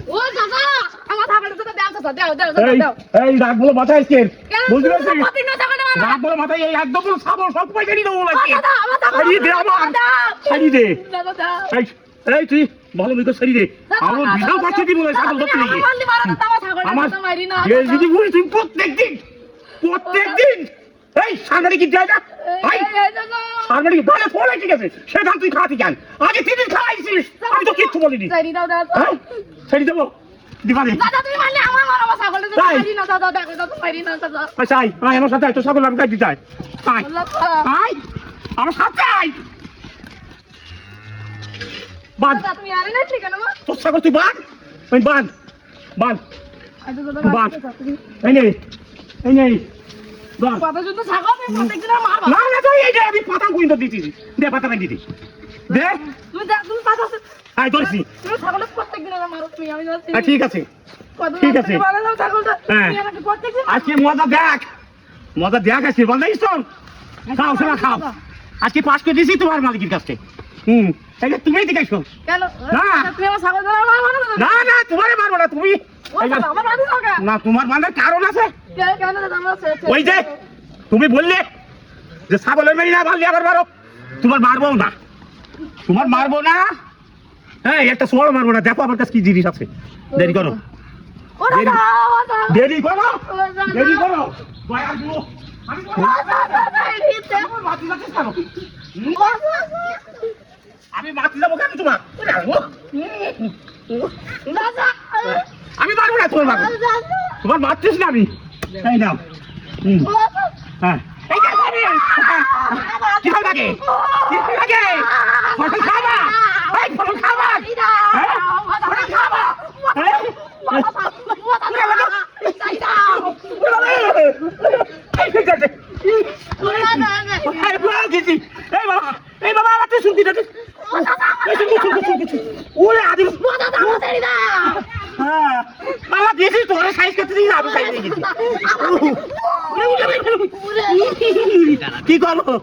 ও দাদা আমার ছাগলটা তো দাও দাও দাও দাও দাও এই রাগ বলো মাথায় আজকে বুঝলি না কত না ছাগল রাগ বলো মাথায় এই একদম পুরো ছাগল সব পয়সা নিয়ে দেবো আজকে দাদা আমার ছাগল ছাড়িয়ে দে আমার ছাড়িয়ে দে দাদা দাও এই তুই ভালো মিকো ছাড়িয়ে দে আমার বিশাল কষ্ট দিব না ছাগল ধরতে গিয়ে মারলি মারো দাদা আমার ছাগলটা তো মারি না এই যদি বলি তুই প্রত্যেকদিন এই সামনে কি যায় না ভাই সামনে কি ভালো ফল ঠিক আছে সেটা তুই খাতি কেন আগে 3 দিন খাইছিস আমি তো কিচ্ছু বলিনি ছাড়ি দাও দাদা ছাড়ি দেবো দিবানে দাদা তুমি মারলে আমার মারো ছাগলটা তো মারি না দাদা দেখো তো মারি না দাদা আচ্ছা আয় আমার সাথে আয় তো ছাগল আমি খাইতে চাই আয় আয় আমার সাথে আয় বাঁধ দাদা তুমি আরে না ঠিক না তোর ছাগল তুই বাঁধ ওই বাঁধ বাঁধ বাঁধ এই নে বাঁধ পাতা জন্য ছাগল আমি প্রত্যেকদিন মারবা না না তুই এই যে আমি পাতা কইতো দিছি দে পাতা কাটি দিছি দে তুমি পাতা আয় ধরছি তুমি ছাগলটা প্রত্যেকদিন মারো তুমি আমি জানি ঠিক আছে ঠিক আছে ভালো না ছাগলটা হ্যাঁ তুমি আমাকে প্রত্যেকদিন আজকে মজা দেখ আছে বল না ইসন খাও শোনা খাও আজকে পাস করে দিছি তোমার মালিকের কাছে তাহলে তুমি দেখাইছো কেন না। তুমি আমার ছাগল ধরা মারবা না না তোমারে মারবো না তুমি আমার বাড়ি যাও কেন না তোমার মানার কারণ আছে কেন দাদা আমার ওই যে তুমি বললে যে ছাগলের মেরি না মারলে আবার মারো তোমার মারবো না হ্যাঁ একটা সোয়াল মারবো না দেখো আমার কাছে কি জিনিস আছে দেরি করো ও দাদা দেরি করো দয়াল গুলো আমি আমি মাতি যাবো কেন তোমার আমি মারবো না তোমার মারছিস না আমি তাই নাও হ্যাঁ কি লাগে ফসল খাবা ফসল খাবা ঠিক আছে এই বাবা আমার তো শুনছি ওরে আদি হ্যাঁ বাবা দিয়েছিস তোরা সাইজ করতে দিই আমি সাইজ দিয়ে গেছি কি করবো